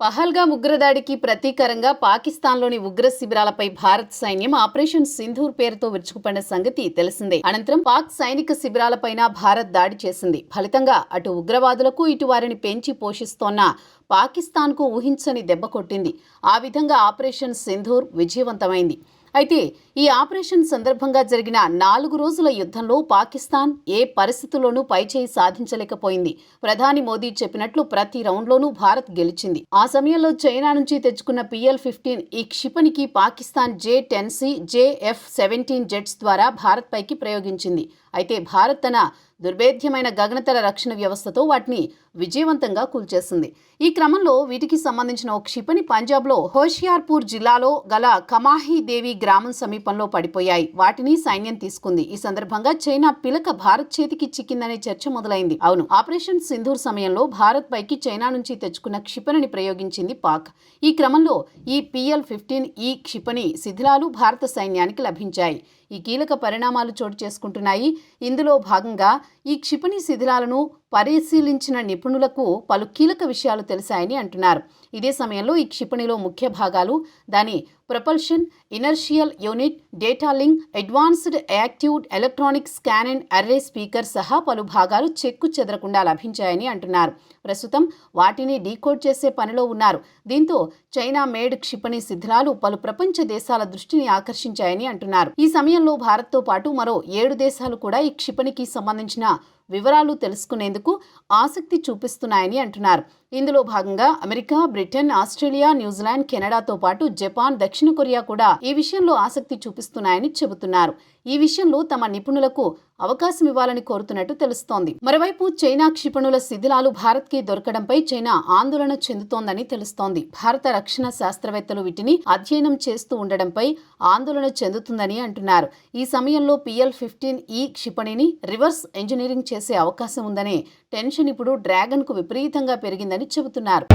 పహల్గామ్ ఉగ్రదాడికి ప్రతీకారంగా పాకిస్తాన్లోని ఉగ్ర శిబిరాలపై భారత్ సైన్యం ఆపరేషన్ సింధూర్ పేరుతో విరుచుకుపడిన సంగతి తెలిసిందే. అనంతరం పాక్ సైనిక శిబిరాలపైన భారత్ దాడి చేసింది. ఫలితంగా అటు ఉగ్రవాదులకు ఇటు వారిని పెంచి పోషిస్తోన్న పాకిస్తాన్కు ఊహించని దెబ్బ కొట్టింది. ఆ విధంగా ఆపరేషన్ సింధూర్ విజయవంతమైంది. అయితే ఈ ఆపరేషన్ సందర్భంగా జరిగిన 4 రోజుల యుద్ధంలో పాకిస్తాన్ ఏ పరిస్థితుల్లోనూ పైచేయి సాధించలేకపోయింది. ప్రధాని మోదీ చెప్పినట్లు ప్రతి రౌండ్లోనూ భారత్ గెలిచింది. ఆ సమయంలో చైనా నుంచి తెచ్చుకున్న PL-15 ఈ క్షిపణికి పాకిస్తాన్ J-10C, J-F-17 జెట్స్ ద్వారా భారత్ పైకి ప్రయోగించింది. అయితే భారత్ తన దుర్భేద్యమైన గగనతల రక్షణ వ్యవస్థతో వాటిని విజయవంతంగా కూల్చేసింది. ఈ క్రమంలో వీటికి సంబంధించిన ఓ క్షిపణి పంజాబ్లో హోషియార్పూర్ జిల్లాలో గల కమాహి దేవి గ్రామం సమీపంలో పడిపోయాయి. వాటిని సైన్యం తీసుకుంది. ఈ సందర్భంగా చైనా పిలక భారత్ చేతికి చిక్కిందనే చర్చ మొదలైంది. అవును, ఆపరేషన్ సింధూర్ సమయంలో భారత్ పైకి చైనా నుంచి తెచ్చుకున్న క్షిపణిని ప్రయోగించింది పాక్. ఈ క్రమంలో ఈ PL-15 ఈ క్షిపణి శిథిలాలు భారత సైన్యానికి లభించాయి. ఈ కీలక పరిణామాలు చోటు చేసుకుంటున్నాయి. ఇందులో భాగంగా ఈ క్షిపణి శిథిలాలను పరిశీలించిన నిపుణులకు పలు కీలక విషయాలు తెలిసాయని అంటున్నారు. ఇదే సమయంలో ఈ క్షిపణిలో ముఖ్య భాగాలు, దాని propulsion, inertial unit, data link, advanced active electronic scan and array speaker సహా పలు భాగాలు చెక్కు చెదరకుండా లభించాయని అంటున్నారు. ప్రస్తుతం వాటిని డీకోడ్ చేసే పనిలో ఉన్నారు. దీంతో చైనా మేడ్ క్షిపణి శిథిలాలు పలు ప్రపంచ దేశాల దృష్టిని ఆకర్షించాయని అంటున్నారు. ఈ సమయంలో భారత్తో పాటు మరో 7 దేశాలు కూడా ఈ క్షిపణికి సంబంధించిన వివరాలు తెలుసుకునేందుకు ఆసక్తి చూపిస్తున్నాయని అంటున్నారు. ఇందులో భాగంగా అమెరికా, బ్రిటన్, ఆస్ట్రేలియా, న్యూజిలాండ్, కెనడాతో పాటు జపాన్, దక్షిణ కొరియా కూడా ఈ విషయంలో ఆసక్తి చూపిస్తున్నాయని చెబుతున్నారు. ఈ విషయంలో తమ నిపుణులకు అవకాశం ఇవ్వాలని కోరుతున్నట్టు తెలుస్తోంది. మరోవైపు చైనా క్షిపణుల శిథిలాలు భారత్కి దొరకడంపై చైనా ఆందోళన చెందుతోందని తెలుస్తోంది. భారత రక్షణ శాస్త్రవేత్తలు వీటిని అధ్యయనం చేస్తూ ఉండడంపై ఆందోళన చెందుతుందని అంటున్నారు. ఈ సమయంలో PL-15 ఈ క్షిపణిని రివర్స్ ఇంజనీరింగ్ చేసే అవకాశం ఉందనే టెన్షన్ ఇప్పుడు డ్రాగన్కు విపరీతంగా పెరిగిందని చెబుతున్నారు.